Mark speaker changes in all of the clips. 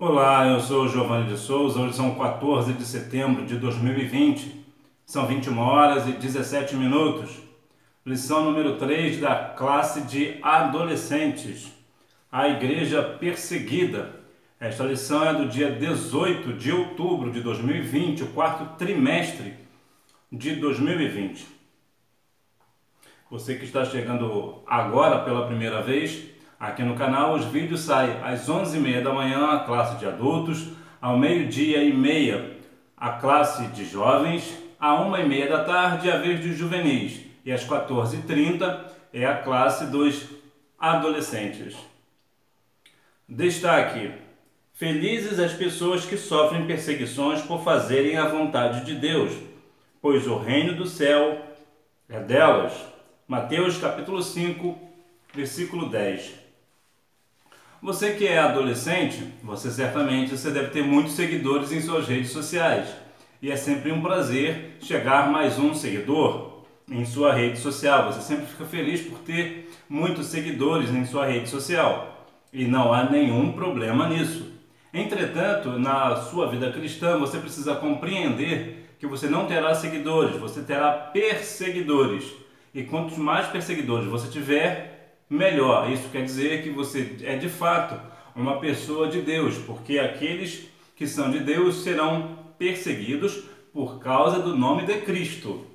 Speaker 1: Olá, eu sou o Giovanni de Souza. Hoje são 14 de setembro de 2020. São 21 horas e 17 minutos. Lição número 3 da classe de adolescentes. A Igreja Perseguida. Esta lição é do dia 18 de outubro de 2020, o quarto trimestre de 2020. Você que está chegando agora pela primeira vez, aqui no canal os vídeos saem às 11h30 da manhã, a classe de adultos, ao 12h30 a classe de jovens, à 1h30 da tarde a vez de juvenis e às 14h30 é a classe dos adolescentes. Destaque: felizes as pessoas que sofrem perseguições por fazerem a vontade de Deus, pois o reino do céu é delas. Mateus capítulo 5, versículo 10. Você que é adolescente, você deve ter muitos seguidores em suas redes sociais. E é sempre um prazer chegar mais um seguidor em sua rede social. Você sempre fica feliz por ter muitos seguidores em sua rede social. E não há nenhum problema nisso. Entretanto, na sua vida cristã, você precisa compreender que você não terá seguidores, você terá perseguidores. E quantos mais perseguidores você tiver, melhor. Isso quer dizer que você é de fato uma pessoa de Deus, porque aqueles que são de Deus serão perseguidos por causa do nome de Cristo.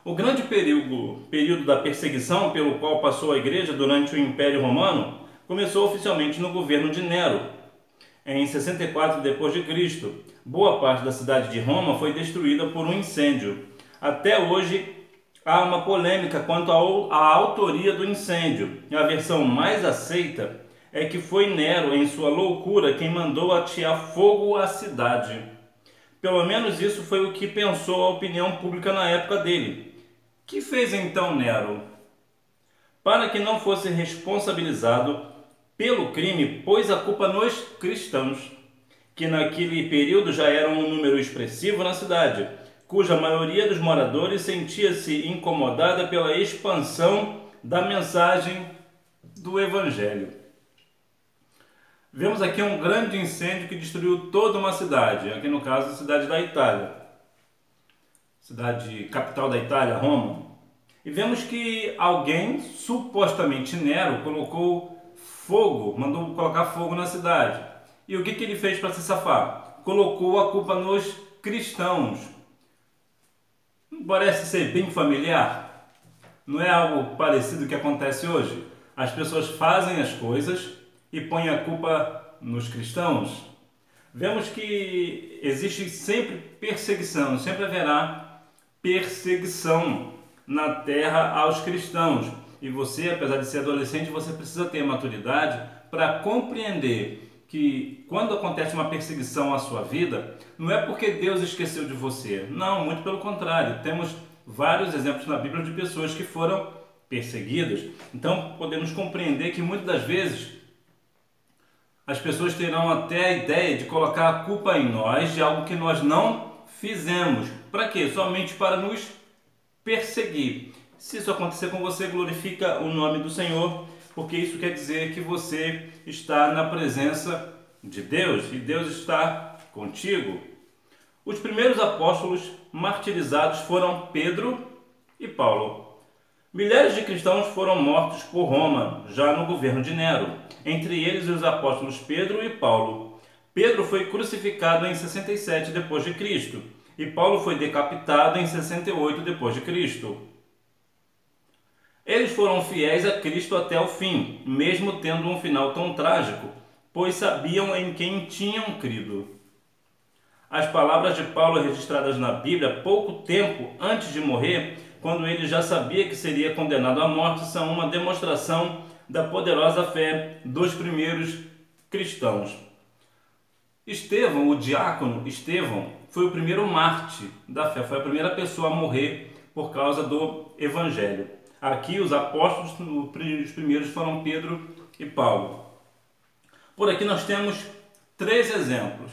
Speaker 1: O grande período da perseguição pelo qual passou a igreja durante o Império Romano começou oficialmente no governo de Nero. Em 64 d.C., boa parte da cidade de Roma foi destruída por um incêndio. Até hoje, há uma polêmica quanto à autoria do incêndio. A versão mais aceita é que foi Nero, em sua loucura, quem mandou atear fogo à cidade. Pelo menos isso foi o que pensou a opinião pública na época dele. Que fez então Nero? Para que não fosse responsabilizado pelo crime, pôs a culpa nos cristãos, que naquele período já eram um número expressivo na cidade, cuja maioria dos moradores sentia-se incomodada pela expansão da mensagem do Evangelho. Vemos aqui um grande incêndio que destruiu toda uma cidade, aqui no caso a cidade da Itália, cidade capital da Itália, Roma. E vemos que alguém, supostamente Nero, mandou colocar fogo na cidade. E o que ele fez para se safar? Colocou a culpa nos cristãos. Não parece ser bem familiar? Não é algo parecido que acontece hoje? As pessoas fazem as coisas e põem a culpa nos cristãos. Vemos que existe sempre perseguição, sempre haverá perseguição na terra aos cristãos. E você, apesar de ser adolescente, você precisa ter maturidade para compreender que quando acontece uma perseguição à sua vida, não é porque Deus esqueceu de você. Não, muito pelo contrário. Temos vários exemplos na Bíblia de pessoas que foram perseguidas. Então, podemos compreender que muitas das vezes as pessoas terão até a ideia de colocar a culpa em nós de algo que nós não fizemos. Para quê? Somente para nos perseguir. Se isso acontecer com você, glorifica o nome do Senhor, porque isso quer dizer que você está na presença de Deus e Deus está contigo. Os primeiros apóstolos martirizados foram Pedro e Paulo. Milhares de cristãos foram mortos por Roma, já no governo de Nero, entre eles os apóstolos Pedro e Paulo. Pedro foi crucificado em 67 d.C. e Paulo foi decapitado em 68 d.C. Eles foram fiéis a Cristo até o fim, mesmo tendo um final tão trágico, pois sabiam em quem tinham crido. As palavras de Paulo registradas na Bíblia pouco tempo antes de morrer, quando ele já sabia que seria condenado à morte, são uma demonstração da poderosa fé dos primeiros cristãos. Estevão, o diácono Estevão, foi o primeiro mártir da fé, foi a primeira pessoa a morrer por causa do Evangelho. Aqui os apóstolos, os primeiros foram Pedro e Paulo. Por aqui nós temos 3 exemplos: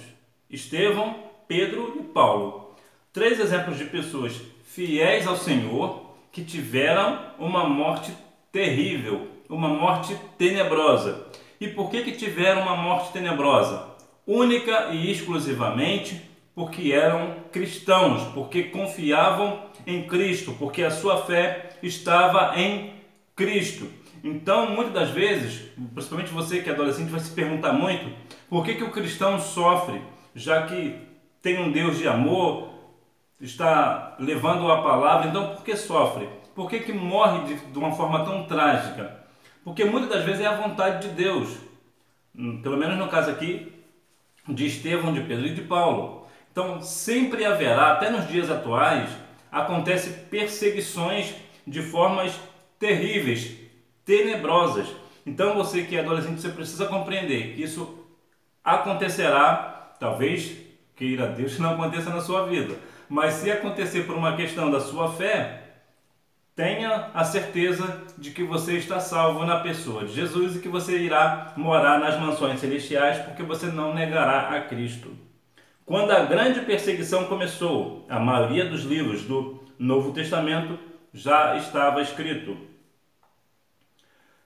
Speaker 1: Estevão, Pedro e Paulo. 3 exemplos de pessoas fiéis ao Senhor que tiveram uma morte terrível, uma morte tenebrosa. E por que tiveram uma morte tenebrosa? Única e exclusivamente porque eram cristãos, porque confiavam em Cristo, porque a sua fé estava em Cristo. Então, muitas das vezes, principalmente você que é adolescente, vai se perguntar muito por que o cristão sofre, já que tem um Deus de amor, está levando a palavra, então por que sofre? Por que morre de uma forma tão trágica? Porque muitas das vezes é a vontade de Deus, pelo menos no caso aqui de Estevão, de Pedro e de Paulo. Então sempre haverá, até nos dias atuais, acontece perseguições de formas terríveis, tenebrosas. Então você que é adolescente, você precisa compreender que isso acontecerá, talvez queira Deus que não aconteça na sua vida, mas se acontecer por uma questão da sua fé, tenha a certeza de que você está salvo na pessoa de Jesus e que você irá morar nas mansões celestiais, porque você não negará a Cristo. Quando a grande perseguição começou, a maioria dos livros do Novo Testamento já estava escrito.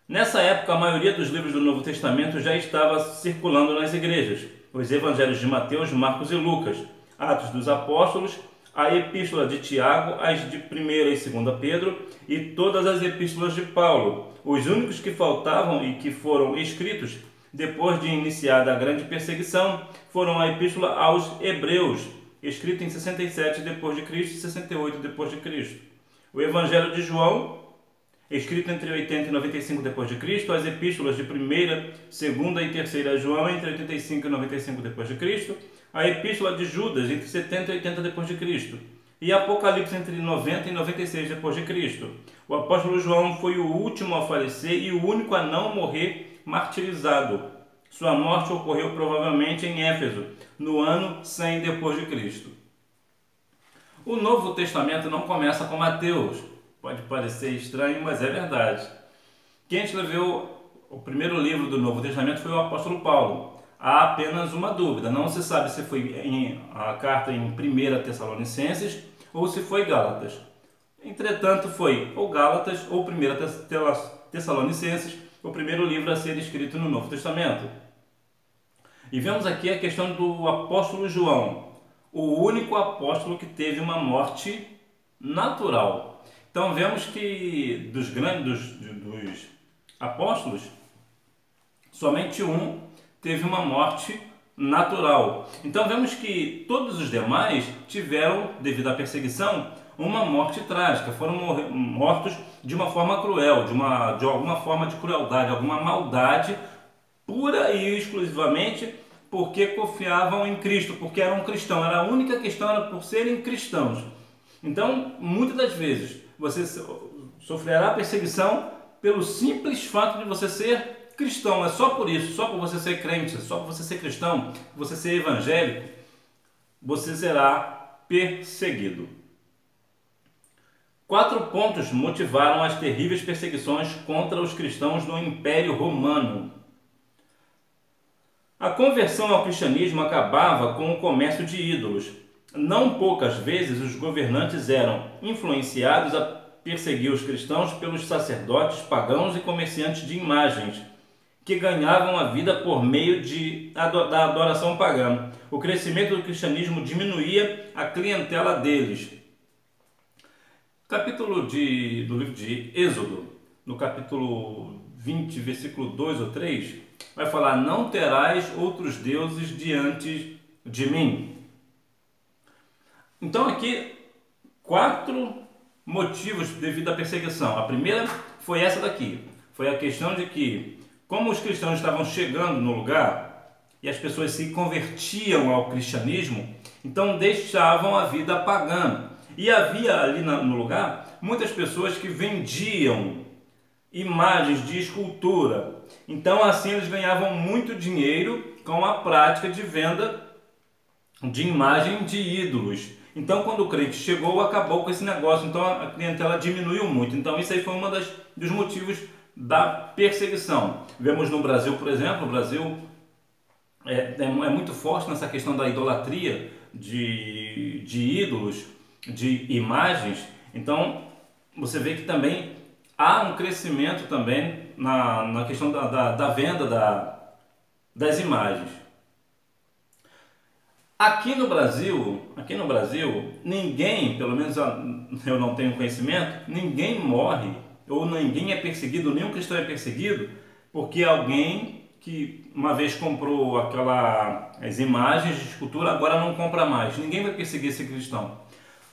Speaker 1: Nessa época, a maioria dos livros do Novo Testamento já estava circulando nas igrejas. Os evangelhos de Mateus, Marcos e Lucas, Atos dos Apóstolos, a epístola de Tiago, as de 1ª e 2ª Pedro e todas as epístolas de Paulo. Os únicos que faltavam e que foram escritos depois de iniciada a grande perseguição foram a epístola aos Hebreus, escrita em 67 d.C. e 68 d.C. O evangelho de João, escrito entre 80 e 95 d.C., as epístolas de 1ª, 2ª e 3ª João entre 85 e 95 d.C., a epístola de Judas entre 70 e 80 d.C. e Apocalipse entre 90 e 96 d.C. O apóstolo João foi o último a falecer e o único a não morrer martirizado. Sua morte ocorreu provavelmente em Éfeso, no ano 100 d.C. O Novo Testamento não começa com Mateus. Pode parecer estranho, mas é verdade. Quem escreveu o primeiro livro do Novo Testamento foi o apóstolo Paulo. Há apenas uma dúvida, não se sabe se foi a carta em 1ª Tessalonicenses ou se foi Gálatas. Entretanto, foi ou Gálatas ou 1ª Tessalonicenses, o primeiro livro a ser escrito no Novo Testamento. E vemos aqui a questão do apóstolo João, o único apóstolo que teve uma morte natural. Então vemos que dos apóstolos, somente um teve uma morte natural. Então vemos que todos os demais tiveram, devido à perseguição, uma morte trágica. Foram mortos de uma forma cruel, de alguma forma de crueldade, alguma maldade, pura e exclusivamente porque confiavam em Cristo, porque eram cristãos. Era a única questão, era por serem cristãos. Então, muitas das vezes, você sofrerá perseguição pelo simples fato de você ser cristão. É só por isso, só por você ser crente, só por você ser cristão, você ser evangélico, você será perseguido. 4 pontos motivaram as terríveis perseguições contra os cristãos no Império Romano. A conversão ao cristianismo acabava com o comércio de ídolos. Não poucas vezes os governantes eram influenciados a perseguir os cristãos pelos sacerdotes pagãos e comerciantes de imagens, que ganhavam a vida por meio da adoração pagã. O crescimento do cristianismo diminuía a clientela deles. Capítulo do livro de Êxodo, no capítulo 20, versículo 2 ou 3, vai falar: não terás outros deuses diante de mim. Então aqui, 4 motivos devido à perseguição. A primeira foi essa daqui. Foi a questão de que, como os cristãos estavam chegando no lugar e as pessoas se convertiam ao cristianismo, então deixavam a vida pagã. E havia ali no lugar muitas pessoas que vendiam imagens de escultura. Então assim eles ganhavam muito dinheiro com a prática de venda de imagem de ídolos. Então quando o crente chegou, acabou com esse negócio. Então a clientela diminuiu muito. Então isso aí foi um dos motivos da perseguição. Vemos no Brasil, por exemplo, o Brasil é muito forte nessa questão da idolatria de ídolos, de imagens. Então você vê que também há um crescimento também na questão da venda das imagens. Aqui no Brasil, ninguém, pelo menos eu não tenho conhecimento, ninguém morre ou ninguém é perseguido, nenhum cristão é perseguido, porque alguém que uma vez comprou as imagens de escultura agora não compra mais. Ninguém vai perseguir esse cristão.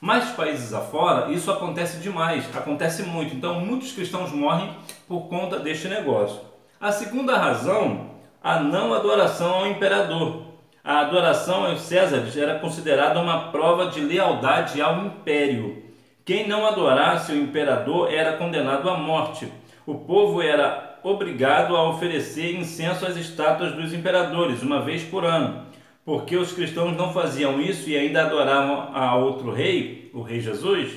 Speaker 1: Mas países afora, isso acontece demais, acontece muito. Então muitos cristãos morrem por conta deste negócio. A segunda razão, a não adoração ao imperador. A adoração aos Césares era considerada uma prova de lealdade ao império. Quem não adorasse o imperador era condenado à morte. O povo era obrigado a oferecer incenso às estátuas dos imperadores, uma vez por ano. Porque os cristãos não faziam isso e ainda adoravam a outro rei, o rei Jesus,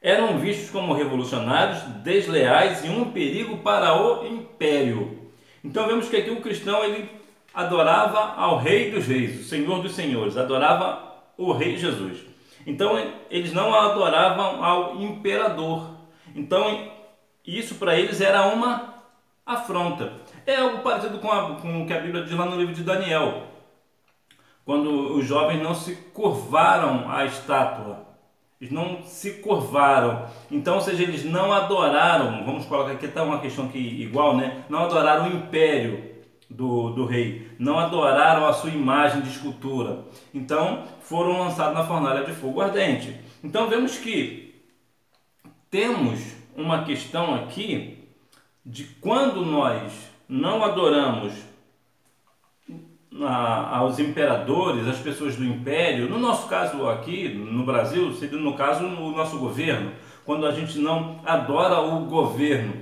Speaker 1: eram vistos como revolucionários, desleais e um perigo para o império. Então vemos que aqui o cristão ele adorava ao Rei dos Reis, o Senhor dos Senhores, adorava o Rei Jesus. Então eles não adoravam ao imperador. Então isso para eles era uma afronta. É algo parecido com o que a Bíblia diz lá no livro de Daniel, quando os jovens não se curvaram à estátua. Eles não se curvaram. Então, ou seja, eles não adoraram, vamos colocar aqui tá uma questão que igual, né? Não adoraram o império do rei, não adoraram a sua imagem de escultura. Então, foram lançados na fornalha de fogo ardente. Então, vemos que temos uma questão aqui de quando nós não adoramos aos imperadores, as pessoas do império, no nosso caso aqui no Brasil, seria no caso o nosso governo, quando a gente não adora o governo,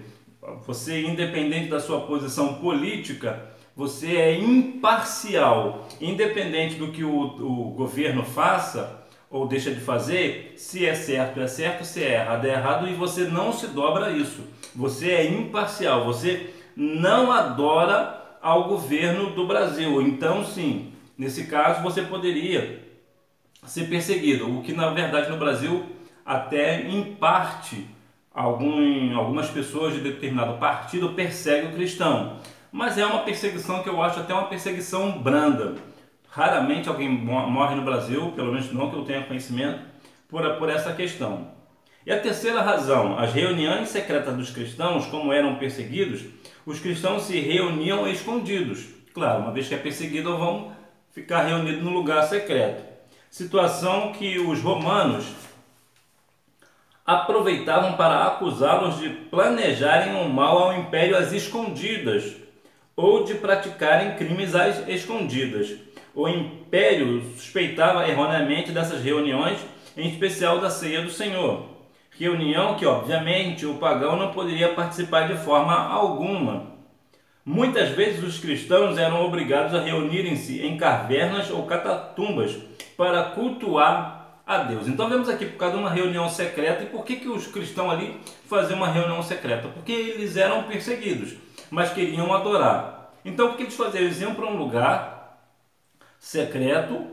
Speaker 1: você independente da sua posição política, você é imparcial, independente do que o governo faça ou deixa de fazer, se é certo, se é errado, é errado, e você não se dobra a isso, você é imparcial, você não adora ao governo do Brasil. Então sim, nesse caso você poderia ser perseguido, o que na verdade no Brasil até em parte algumas pessoas de determinado partido perseguem o cristão, mas é uma perseguição que eu acho até uma perseguição branda. Raramente alguém morre no Brasil, pelo menos não que eu tenha conhecimento, por essa questão. E a terceira razão, as reuniões secretas dos cristãos, como eram perseguidos, os cristãos se reuniam escondidos. Claro, uma vez que é perseguido, vão ficar reunidos no lugar secreto. Situação que os romanos aproveitavam para acusá-los de planejarem um mal ao império às escondidas ou de praticarem crimes às escondidas. O império suspeitava erroneamente dessas reuniões, em especial da ceia do Senhor. Reunião que, obviamente, o pagão não poderia participar de forma alguma. Muitas vezes os cristãos eram obrigados a reunirem-se em cavernas ou catatumbas para cultuar a Deus. Então vemos aqui por causa de uma reunião secreta. E por que os cristãos ali faziam uma reunião secreta? Porque eles eram perseguidos, mas queriam adorar. Então o que eles faziam? Eles iam para um lugar secreto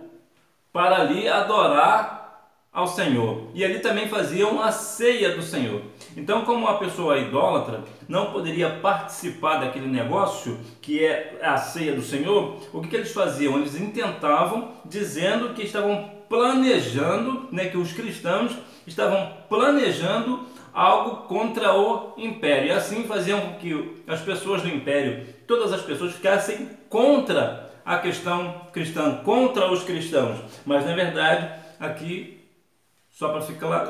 Speaker 1: para ali adorar ao Senhor. E ali também faziam a ceia do Senhor. Então, como uma pessoa idólatra não poderia participar daquele negócio que é a ceia do Senhor, o que eles faziam? Eles intentavam, dizendo que estavam planejando, que os cristãos estavam planejando algo contra o império. E assim faziam com que as pessoas do império, todas as pessoas, ficassem contra a questão cristã, contra os cristãos. Mas na verdade, aqui, só para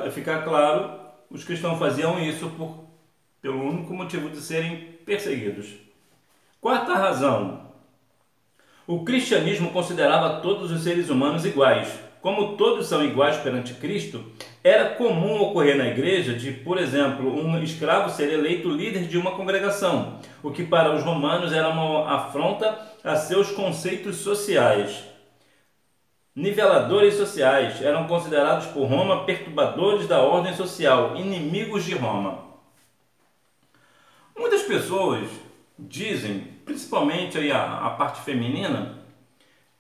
Speaker 1: ficar claro, os cristãos faziam isso pelo único motivo de serem perseguidos. Quarta razão. O cristianismo considerava todos os seres humanos iguais. Como todos são iguais perante Cristo, era comum ocorrer na igreja de, por exemplo, um escravo ser eleito líder de uma congregação, o que para os romanos era uma afronta a seus conceitos sociais. Niveladores sociais eram considerados por Roma perturbadores da ordem social, inimigos de Roma. Muitas pessoas dizem, principalmente aí a parte feminina,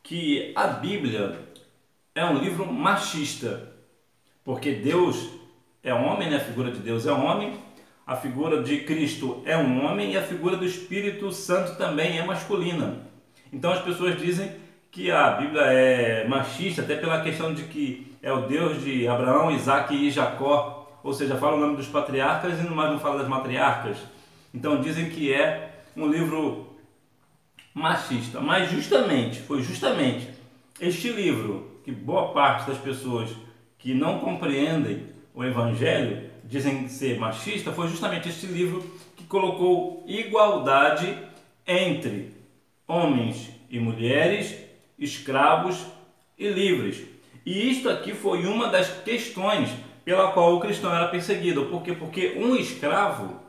Speaker 1: que a Bíblia é um livro machista, porque Deus é homem, a figura de Deus é homem, a figura de Cristo é um homem e a figura do Espírito Santo também é masculina. Então as pessoas dizem que a Bíblia é machista, até pela questão de que é o Deus de Abraão, Isaac e Jacó, ou seja, fala o nome dos patriarcas e não fala das matriarcas. Então dizem que é um livro machista, mas foi justamente este livro que boa parte das pessoas que não compreendem o Evangelho dizem ser machista, foi justamente este livro que colocou igualdade entre homens e mulheres, escravos e livres. E isto aqui foi uma das questões pela qual o cristão era perseguido. Por quê? Porque um escravo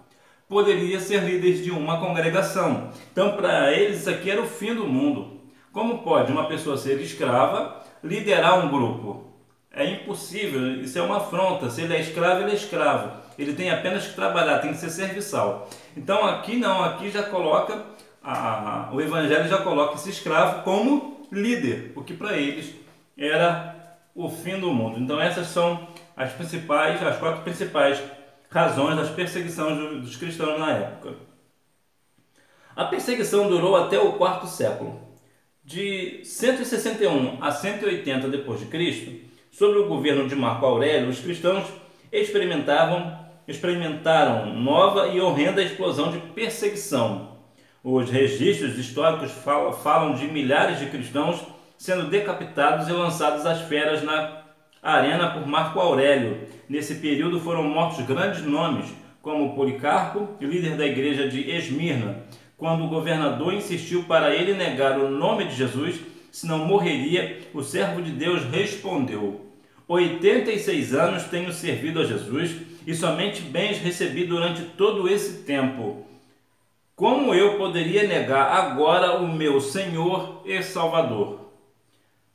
Speaker 1: poderia ser líder de uma congregação. Então, para eles, isso aqui era o fim do mundo. Como pode uma pessoa ser escrava liderar um grupo? É impossível, isso é uma afronta. Se ele é escravo, ele é escravo. Ele tem apenas que trabalhar, tem que ser serviçal. Então aqui não, aqui já coloca, o Evangelho já coloca esse escravo como líder, porque para eles era o fim do mundo. Então essas são as quatro principais razões das perseguições dos cristãos na época. A perseguição durou até o quarto século. De 161 a 180 d.C., sob o governo de Marco Aurélio, os cristãos experimentaram nova e horrenda explosão de perseguição. Os registros históricos falam de milhares de cristãos sendo decapitados e lançados às feras na arena por Marco Aurélio. Nesse período foram mortos grandes nomes, como Policarpo, líder da igreja de Esmirna, quando o governador insistiu para ele negar o nome de Jesus, senão morreria. O servo de Deus respondeu: 86 anos tenho servido a Jesus e somente bens recebi durante todo esse tempo. Como eu poderia negar agora o meu Senhor e Salvador?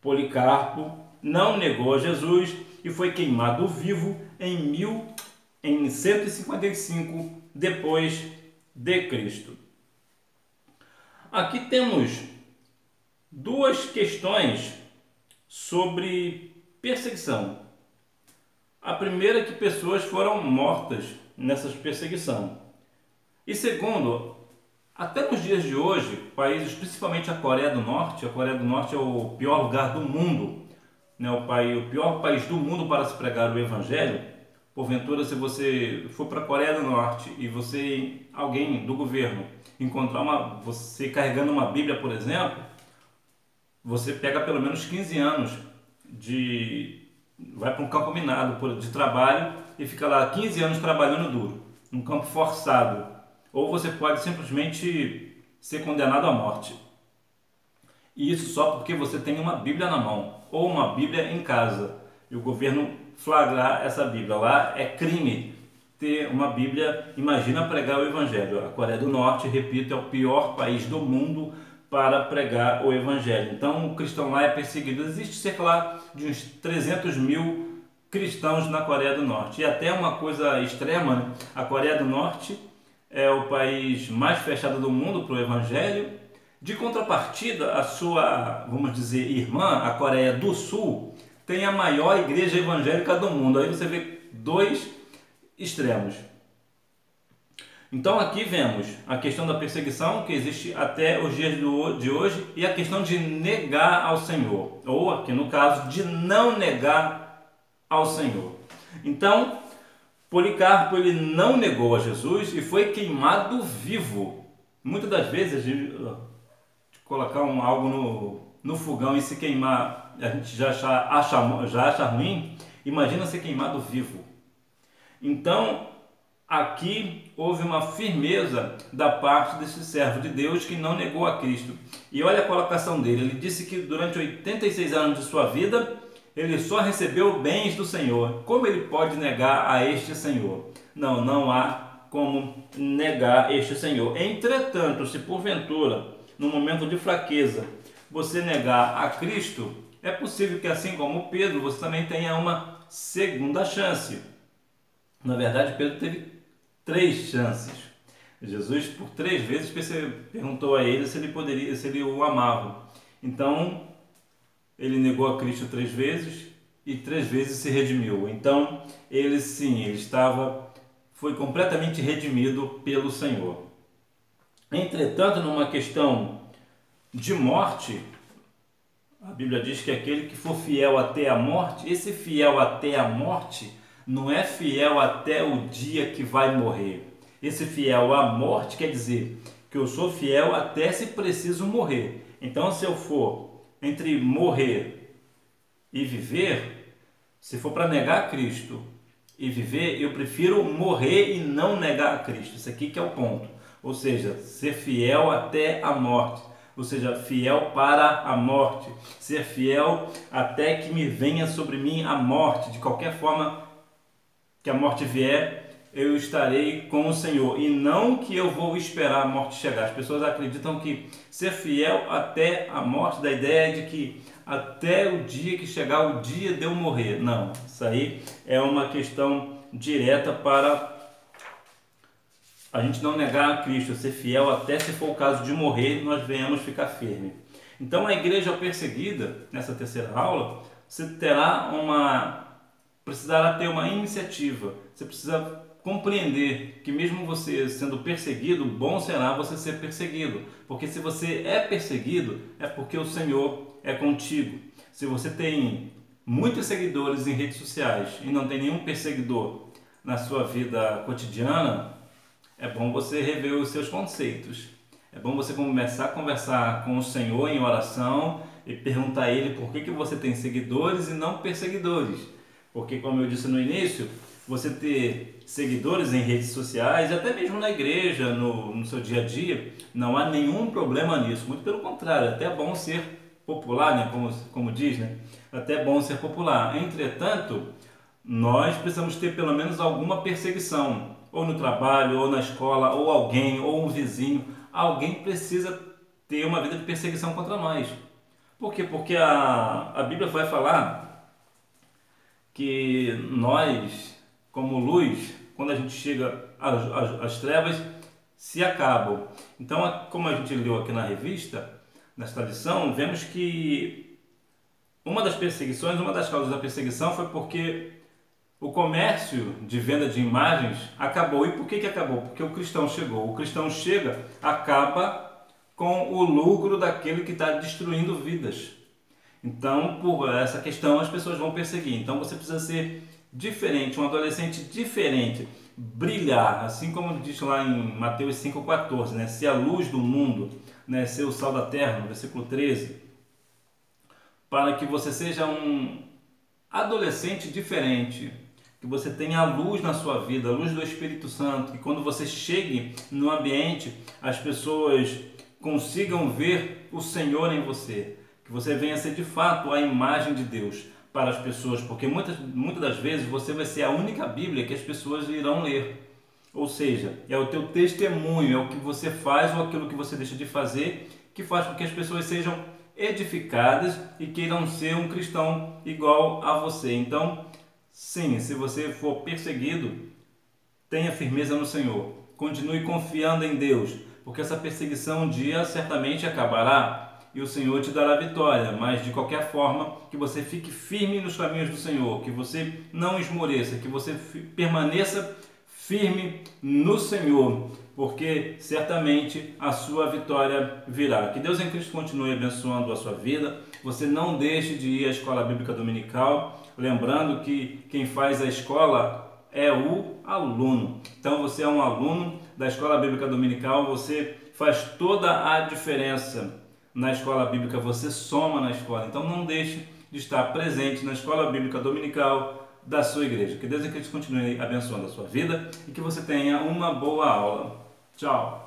Speaker 1: Policarpo não negou a Jesus e foi queimado vivo em 155 depois de Cristo. Aqui temos duas questões sobre perseguição. A primeira é que pessoas foram mortas nessa perseguição. E segundo, até nos dias de hoje, países, principalmente a Coreia do Norte é o pior lugar do mundo, né? O pior país do mundo para se pregar o Evangelho. Porventura, se você for para a Coreia do Norte e alguém do governo, encontrar você carregando uma Bíblia, por exemplo, você pega pelo menos 15 anos vai para um campo minado de trabalho e fica lá 15 anos trabalhando duro, num campo forçado. Ou você pode simplesmente ser condenado à morte. E isso só porque você tem uma Bíblia na mão, ou uma Bíblia em casa, e o governo flagrar essa Bíblia. Lá é crime ter uma Bíblia. Imagina pregar o Evangelho. A Coreia do Norte, repito, é o pior país do mundo para pregar o Evangelho. Então o cristão lá é perseguido. Existe cerca lá de uns 300 mil cristãos na Coreia do Norte. E até uma coisa extrema, né? A Coreia do Norte é o país mais fechado do mundo para o Evangelho. De contrapartida, a sua, vamos dizer, irmã, a Coreia do Sul, tem a maior igreja evangélica do mundo. Aí você vê dois extremos. Então aqui vemos a questão da perseguição que existe até os dias de hoje e a questão de negar ao Senhor, ou aqui no caso de não negar ao Senhor. Então Policarpo ele não negou a Jesus e foi queimado vivo. Muitas das vezes de colocar algo no fogão e se queimar, a gente já acha ruim. Imagina ser queimado vivo. Então aqui houve uma firmeza da parte desse servo de Deus que não negou a Cristo. E olha a colocação dele. Ele disse que durante 86 anos de sua vida ele só recebeu bens do Senhor. Como ele pode negar a este Senhor? Não há como negar este Senhor. Entretanto, se porventura, no momento de fraqueza, você negar a Cristo, é possível que, assim como Pedro, você também tenha uma segunda chance. Na verdade, Pedro teve 3 chances. Jesus, por 3 vezes, perguntou a ele se ele o amava. Então, ele negou a Cristo 3 vezes e 3 vezes se redimiu. Então, ele estava foi completamente redimido pelo Senhor. Entretanto, numa questão de morte, a Bíblia diz que aquele que for fiel até a morte, esse fiel até a morte não é fiel até o dia que vai morrer. Esse fiel à morte quer dizer que eu sou fiel até se preciso morrer. Então, se eu for entre morrer e viver, se for para negar Cristo e viver, eu prefiro morrer e não negar a Cristo. Isso aqui que é o ponto. Ou seja, ser fiel até a morte. Ou seja, fiel para a morte. Ser fiel até que me venha sobre mim a morte. De qualquer forma que a morte vier, eu estarei com o Senhor. E não que eu vou esperar a morte chegar. As pessoas acreditam que ser fiel até a morte, da ideia de que até o dia que chegar o dia de eu morrer. Não, isso aí é uma questão direta para a gente não negar a Cristo, ser fiel até, se for o caso de morrer, nós venhamos ficar firme. Então, a igreja perseguida, nessa terceira aula, você precisará ter uma iniciativa. Você precisa compreender que mesmo você sendo perseguido, bom será você ser perseguido. Porque se você é perseguido, é porque o Senhor é contigo. Se você tem muitos seguidores em redes sociais e não tem nenhum perseguidor na sua vida cotidiana, é bom você rever os seus conceitos. É bom você começar a conversar com o Senhor em oração e perguntar a Ele por que você tem seguidores e não perseguidores. Porque, como eu disse no início, você ter seguidores em redes sociais, até mesmo na igreja, no seu dia a dia, não há nenhum problema nisso. Muito pelo contrário, até é bom ser popular, né? como diz, né? Até é bom ser popular. Entretanto, nós precisamos ter pelo menos alguma perseguição. Ou no trabalho, ou na escola, ou alguém, ou um vizinho. Alguém precisa ter uma vida de perseguição contra nós. Por quê? Porque a Bíblia vai falar que nós, como luz, quando a gente chega às trevas, se acabam. Então, como a gente leu aqui na revista, nesta lição, vemos que uma das causas da perseguição foi porque o comércio de venda de imagens acabou. E por que acabou? Porque o cristão chegou. O cristão chega, acaba com o lucro daquele que está destruindo vidas. Então, por essa questão, as pessoas vão perseguir. Então, você precisa ser diferente, um adolescente diferente, brilhar, assim como diz lá em Mateus 5,14, né? Ser a luz do mundo, né? Ser o sal da terra, no versículo 13, para que você seja um adolescente diferente, que você tenha a luz na sua vida, a luz do Espírito Santo, que quando você chegue no ambiente, as pessoas consigam ver o Senhor em você, que você venha ser de fato a imagem de Deus para as pessoas, porque muitas das vezes você vai ser a única Bíblia que as pessoas irão ler. Ou seja, é o teu testemunho, é o que você faz ou aquilo que você deixa de fazer, que faz com que as pessoas sejam edificadas e queiram ser um cristão igual a você. Então, sim, se você for perseguido, tenha firmeza no Senhor. Continue confiando em Deus, porque essa perseguição um dia certamente acabará e o Senhor te dará vitória. Mas, de qualquer forma, que você fique firme nos caminhos do Senhor, que você não esmoreça, que você permaneça firme no Senhor, porque certamente a sua vitória virá. Que Deus em Cristo continue abençoando a sua vida. Você não deixe de ir à Escola Bíblica Dominical, lembrando que quem faz a escola é o aluno. Então você é um aluno da Escola Bíblica Dominical, você faz toda a diferença na Escola Bíblica, você soma na escola. Então não deixe de estar presente na Escola Bíblica Dominical da sua igreja. Que Deus em Cristo continue abençoando a sua vida e que você tenha uma boa aula. Tchau!